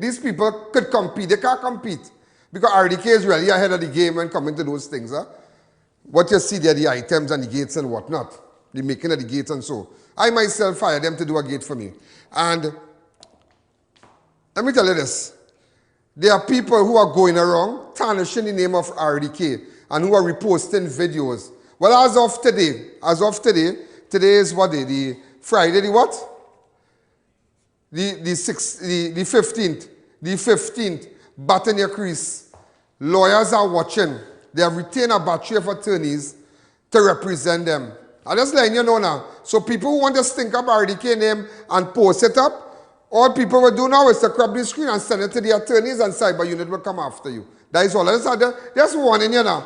these people could compete. They can't compete. Because RDK is really ahead of the game when coming to those things. Huh? What you see there, the items and the gates and whatnot. The making of the gates and so. I myself hired them to do a gate for me. And let me tell you this. There are people who are going around tarnishing the name of RDK and who are reposting videos. Well, as of today, today is what day? The Friday, the what? The 15th. The 15th. Baton your crease. Lawyers are watching. They have retained a battery of attorneys to represent them. I'm just letting you know now. So people who want to stink up RDK name and post it up, all people will do now is to crop the screen and send it to the attorneys and cyber unit will come after you. That is all. Just warning you now.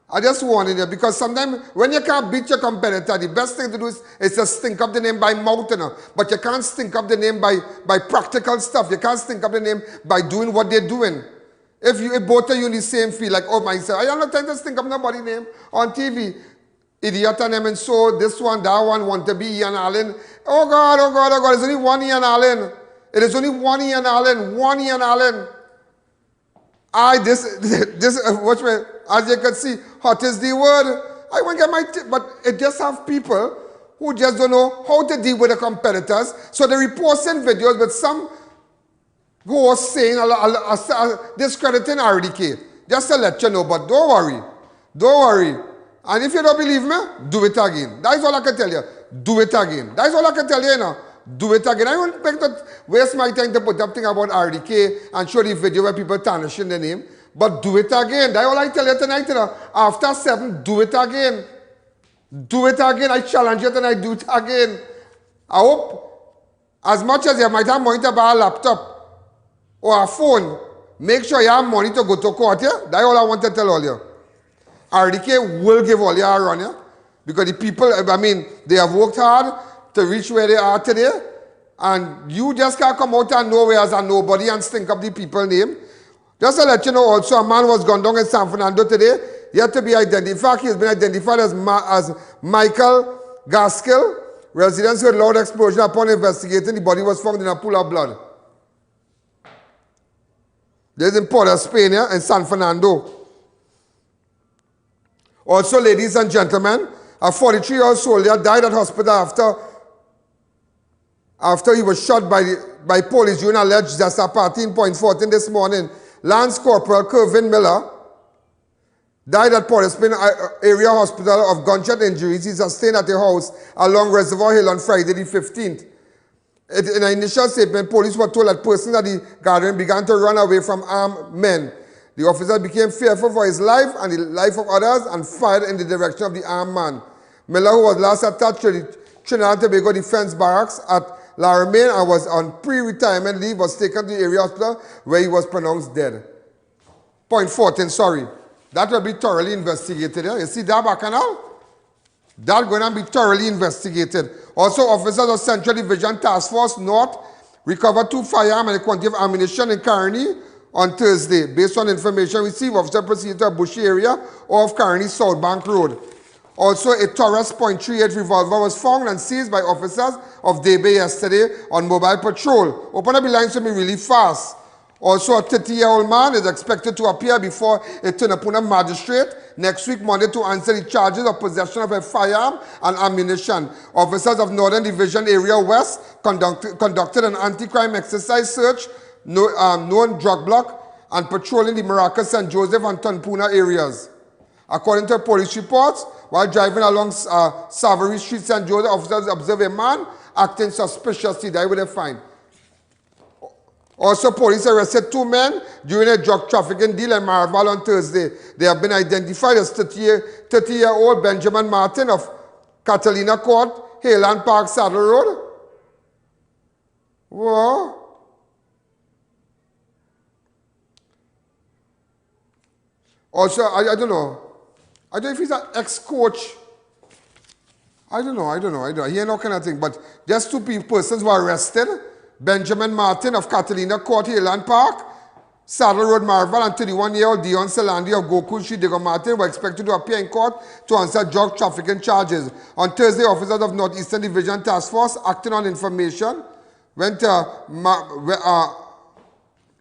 I just warning you because sometimes when you can't beat your competitor, the best thing to do is to stink up the name by mouth, you know. But you can't stink up the name by practical stuff. You can't stink up the name by doing what they're doing. If both of you in the same field, like, oh, myself, I am not trying to stink up nobody's name on TV. Idiot and them and so, this one, that one, want to be I.A.N. Allen. Oh, God, there's only one I.A.N. Allen. It is only one I.A.N. Allen, one I.A.N. Allen. Watch me, as you can see, hot is the word. I won't get my tip, but it just have people who just don't know how to deal with the competitors. So they reposting videos with some who are saying, discrediting RDK. Just to let you know, but don't worry. And if you don't believe me, do it again. That is all I can tell you. Do it again. That is all I can tell you, you know. Do it again. I don't expect to waste my time to put up thing about RDK and show the video where people tarnishing the name. But do it again. That's all I tell you tonight. You know. After 7, do it again. Do it again. I challenge you tonight. Do it again. I hope, as much as you might have money to buy a laptop or a phone, make sure you have money to go to court. Yeah? That's all I want to tell all you. RDK will give all you a run. Yeah? Because the people, I mean, they have worked hard to reach where they are today, and you just can't come out of nowhere as a nobody and stink up the people's name. Just to let you know also, a man was gunned down in San Fernando today. He had to be identified. He has been identified as Michael Gaskill. Residents heard loud explosion. Upon investigating, the body was found in a pool of blood. There's in Port of Spain, yeah, in San Fernando. Also, ladies and gentlemen, a 43-year-old soldier died at hospital after he was shot by police during alleged disaster party in Point 14 this morning. Lance Corporal Kervin Miller died at Port of Spain Area Hospital of gunshot injuries he sustained at a house along Reservoir Hill on Friday the 15th. In an initial statement, police were told that persons at the gathering began to run away from armed men. The officer became fearful for his life and the life of others and fired in the direction of the armed man. Miller, who was last attached to the Trinidad and Tobago Defense Barracks at Laramie and was on pre-retirement leave, was taken to the area hospital where he was pronounced dead. Point 14, sorry. That will be thoroughly investigated. Yeah? You see that bacchanal? That's going to be thoroughly investigated. Also, officers of Central Division Task Force North recovered 2 firearms and a quantity of ammunition in Carney on Thursday. Based on information received, officers proceeded to a bushy area off Carney South Bank Road. Also, a Taurus .38 revolver was found and seized by officers of Debe yesterday on mobile patrol. Open up the lines for me really fast. Also, a 30-year-old man is expected to appear before a Tunapuna magistrate next week, Monday, to answer the charges of possession of a firearm and ammunition. Officers of Northern Division Area West conducted an anti-crime exercise search, known drug block, and patrolling the Maracas, St. Joseph, and Tunapuna areas. According to police reports, while driving along Savary Street, St. Joseph, officers observed a man acting suspiciously. That would they find. Also, police arrested 2 men during a drug trafficking deal in Marval on Thursday. They have been identified as 30-year-old Benjamin Martin of Catalina Court, Highland Park, Saddle Road. Whoa. Also, I don't know. I don't know if he's an ex-coach. I don't know. He ain't no kind of thing. But just 2 persons were arrested. Benjamin Martin of Catalina Court, Highland Park, Saddle Road, Marval, and 31-year-old Dion Salandi of Goku Street, Diego Martin were expected to appear in court to answer drug trafficking charges. On Thursday, officers of Northeastern Division Task Force, acting on information, went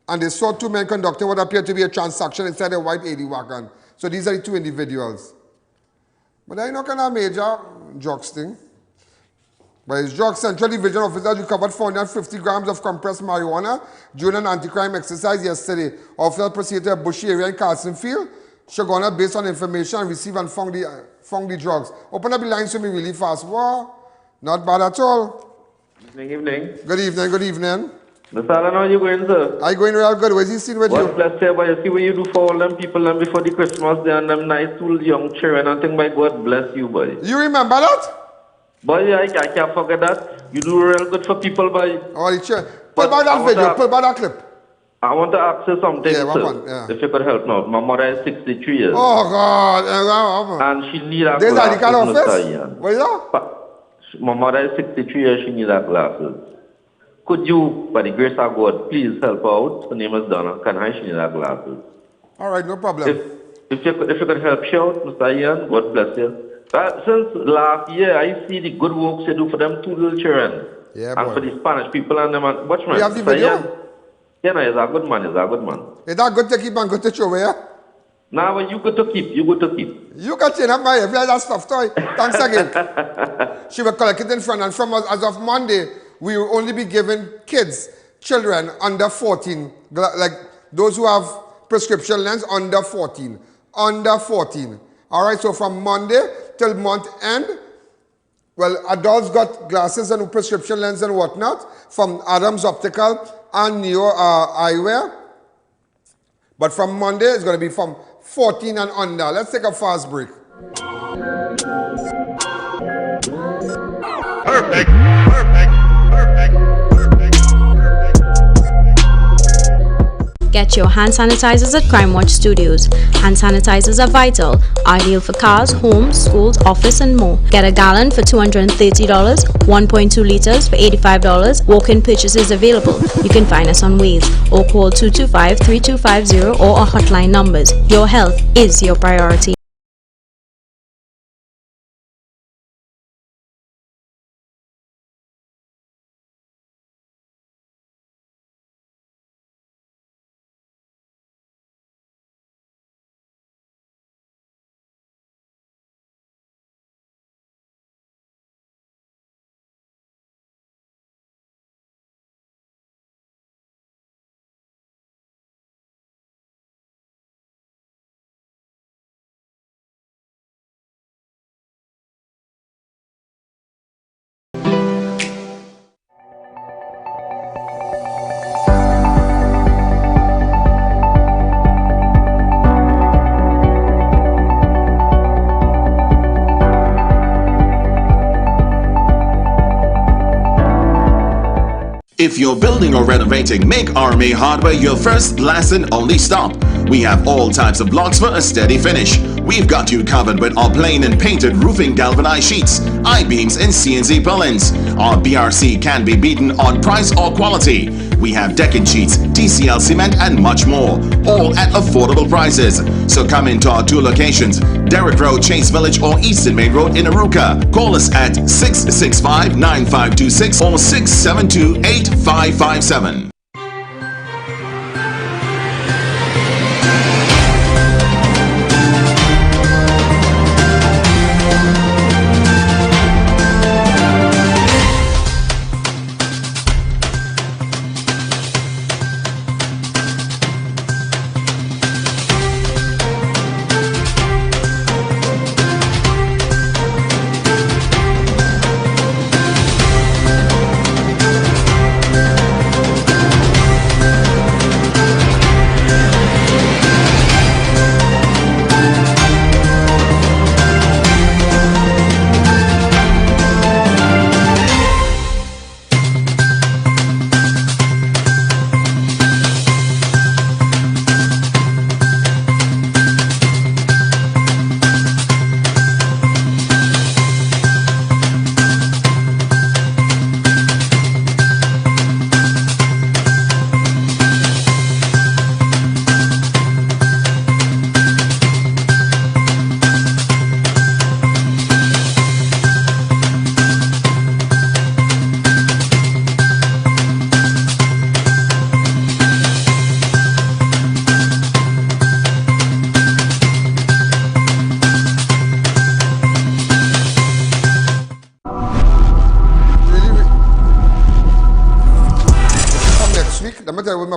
and they saw 2 men conducting what appeared to be a transaction inside a white 80 wagon. So these are the 2 individuals. But I know kind of major drugs thing. By his drug Central Division officers recovered 450 grams of compressed marijuana during an anti-crime exercise yesterday. Officers proceeded to a bushy area in Carsonfield, Chaguanas, based on information received and found the drugs. Open up the lines to me really fast. Wow, not bad at all.
Evening.
Good evening.
Mr. Allen, how are you going, sir?
I'm going real good. Where's he seen with you?
God bless you, but you see what you do for all them people and before the Christmas day and them nice little young children and thing, by God bless you, buddy.
You remember that?
Boy, I can't forget that. You do real good for people, boy.
Oh, pull back that video, pull back that clip.
I want to ask you something,
sir.
If you could help me out. My mother is 63 years.
Oh, God.
And she needs a
glasses. There's a
office?
What is that?
My mother is 63 years, she needs a glasses. Could you, by the grace of God, please help out? Her name is Donna. Can I? She needs a glasses.
All right, no problem.
If you could help she out, Mr. I.A.N, God bless you. Since last year, I see the good works you do for them 2 little children.
Yeah,
and
boy.
for the Spanish people and them. Watch man.
You have the video?
Yeah, no, he's a good man.
Is that good to keep and good to show, yeah?
Nah, but you good to keep. You
can change up my every that stuff, toy. Thanks again. She will collect it in front, and from us, as of Monday, we will only be giving children under 14, like those who have prescription lens under 14. Under 14. All right, so from Monday till month end, well, adults got glasses and prescription lens and whatnot from Adams Optical and Neo Eyewear. But from Monday, it's going to be from 14 and under. Let's take a fast break.
Perfect.
Get your hand sanitizers at Crime Watch Studios. Hand sanitizers are vital, ideal for cars, homes, schools, office, and more. Get a gallon for $230, 1.2 liters for $85. Walk-in purchases available. You can find us on Waze or call 225-3250 or our hotline numbers. Your health is your priority.
If you're building or renovating, make RMA Hardware your first, last and only stop. We have all types of blocks for a steady finish. We've got you covered with our plain and painted roofing galvanized sheets, I-beams and CNC purlins. Our BRC can be beaten on price or quality. We have decking sheets, TCL cement and much more, all at affordable prices. So come into our 2 locations, Derrick Road, Chase Village or Eastern Main Road in Aruka. Call us at 665-9526 or 672-8557.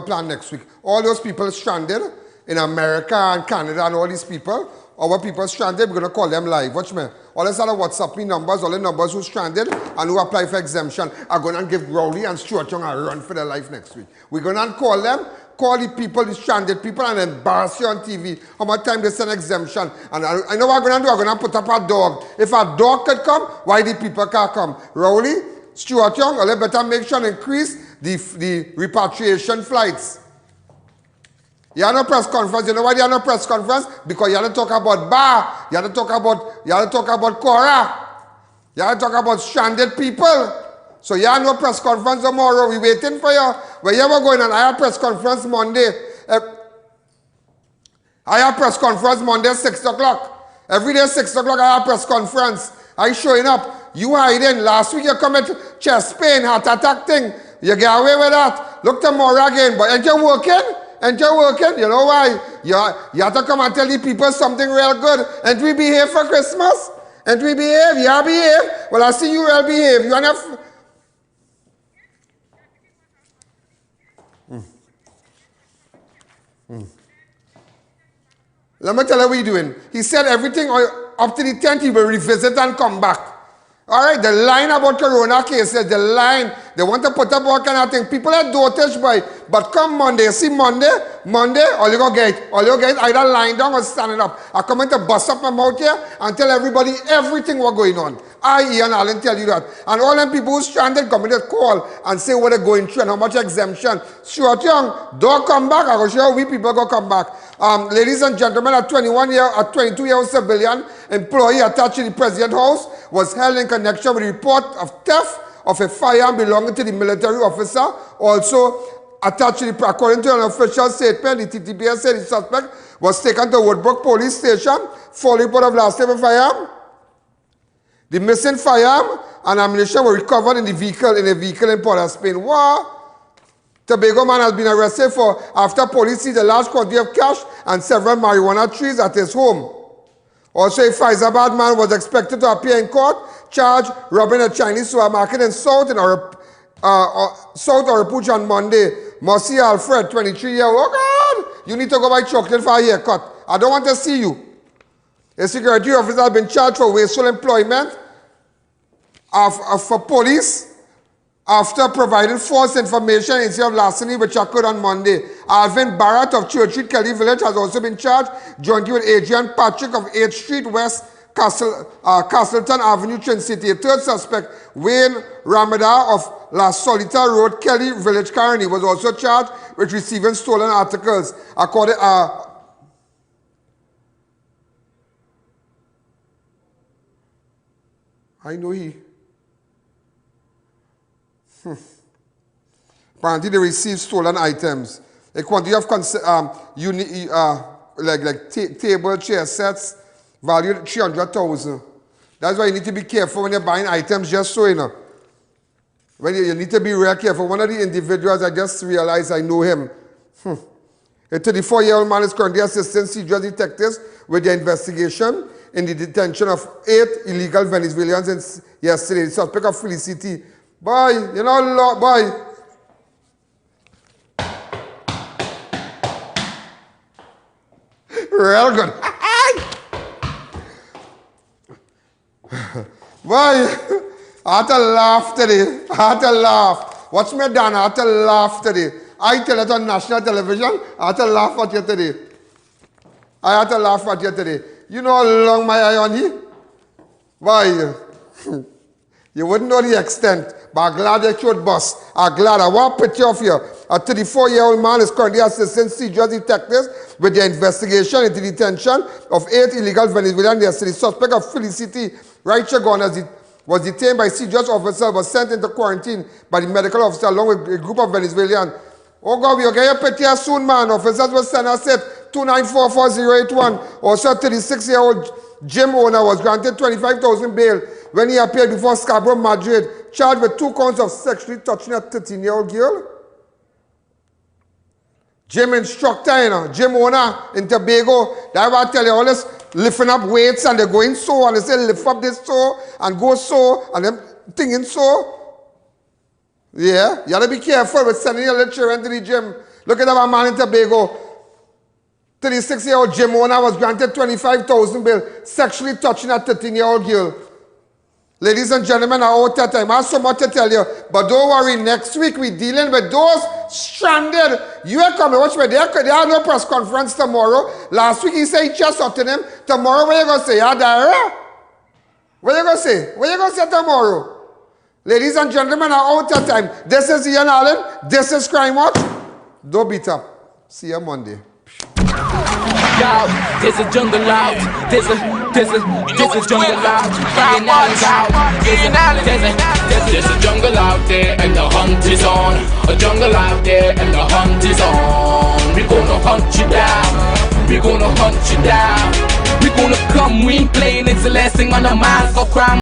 plan next week. All those people stranded in America and Canada and all these people, our people stranded, we're going to call them live. Watch me. All these other WhatsApp me numbers, all the numbers who stranded and who apply for exemption are going to give Rowley and Stuart Young a run for their life next week. We're going to call them, call the people, the stranded people, and embarrass you on TV how much time they send exemption. And I know what I'm going to do. I'm going to put up a dog. If a dog could come, why the people can't come? Rowley, Stuart Young, all better make sure and increase the repatriation flights. You have no press conference. You know why you have no press conference? Because you have to talk about bar. You have to talk about Cora. You have to talk about stranded people. So you have no press conference tomorrow. We're waiting for you. Where you ever going on? I have press conference Monday. I have press conference Monday 6 o'clock. Every day 6 o'clock I have press conference. I showing up. You hiding. Last week you come at chest pain, heart attack thing. You get away with that. Look tomorrow again. But ain't you working? And you're working, you know why? You have to come and tell the people something real good. And we behave for Christmas? And we behave? You behave? Well, I see you well behave. You want to... Let me tell you what he's doing. He said everything up to the 10th he will revisit and come back. All right, the line about corona cases, the line, they want to put up all kind of thing. People are dotage by, but come Monday, you see Monday, all you go get either lying down or standing up. I come in to bust up my mouth here and tell everybody everything what's going on. I.A.N. tell you that. And all them people who stranded come in to call and say what they're going through and how much exemption. Stuart Young, don't come back. I will show you how we people go come back. Ladies and gentlemen, a 22-year-old civilian employee attached to the President's house was held in connection with a report of theft of a firearm belonging to the military officer. Also attached to the, according to an official statement, the TTPS said the suspect was taken to Woodbrook Police Station for report of last time of firearm. The missing firearm and ammunition were recovered in a vehicle in Port of Spain. What? Tobago man has been arrested for after police seized a large quantity of cash and several marijuana trees at his home. Also, a Faizabad man was expected to appear in court, charged robbing a Chinese supermarket in South Orapuch on Monday. Mercy Alfred, 23-year-old. Oh God, you need to go buy chocolate for a haircut. I don't want to see you. A security officer has been charged for wasteful employment for police after providing false information instead of larceny, which occurred on Monday. Alvin Barrett of Church Street, Kelly Village, has also been charged, jointly with Adrian Patrick of 8th Street West, Castleton Avenue, Twin City. A third suspect, Wayne Ramada of La Solita Road, Kelly Village, Carney, was also charged with receiving stolen articles. According I know he. Apparently they received stolen items. A quantity of table, chair sets valued $300,000. That's why you need to be careful when you're buying items just so, you know. When you need to be real careful. One of the individuals, I just realized I know him. A 34-year-old man is currently assisting CJS detectives with their investigation in the detention of 8 illegal Venezuelans yesterday. The suspect of Felicity. Boy, you know, boy. Real good. Boy, I had to laugh today. I had to laugh. What's me done? I had to laugh today. I tell it on national television. I had to laugh at you today. I had to laugh at you today. You know how long my eye on you? Why? You wouldn't know the extent, but I'm glad they showed bus. I'm glad. I want a picture of you. A 34-year-old man is currently assisting CJS detectives with their investigation into the detention of 8 illegal Venezuelans yesterday. The suspect of Felicity, right, Chaguanas, was detained by CJS officer, was sent into quarantine by the medical officer along with a group of Venezuelans. Oh God, we'll get your picture soon, man. Officers will send us it. 2944081. Also, 36-year-old gym owner was granted $25,000 bail when he appeared before Scarborough Magistrate, charged with 2 counts of sexually touching a 13-year-old girl. Gym instructor, you know, gym owner in Tobago. That's why I tell you, all this lifting up weights and they're going so, and they say lift up this so, and go so, and them thinking so. Yeah, you gotta be careful with sending your little children to the gym. Look at that man in Tobago. 36-year-old Jim owner was granted 25,000 bail, sexually touching a 13-year-old girl. Ladies and gentlemen, I out that time. I have so much to tell you. But don't worry, next week we're dealing with those stranded. You are coming, watch me. There are no press conference tomorrow. Last week he said he just up to them. Tomorrow, what are you going to say? Diarrhea? What are you going to say? What are you going to say tomorrow? Ladies and gentlemen, I out that time. This is Ian Allen. This is Crime Watch. Don't beat up. See you Monday.
Yo, there's a jungle out. There's a jungle out. Ian Allen's out. There's a jungle out there and the hunt is on. A jungle out there and the hunt is on. We gonna hunt you down. We gonna hunt you down. We gonna come, we ain't playing. It's the last thing on our minds. Go crime.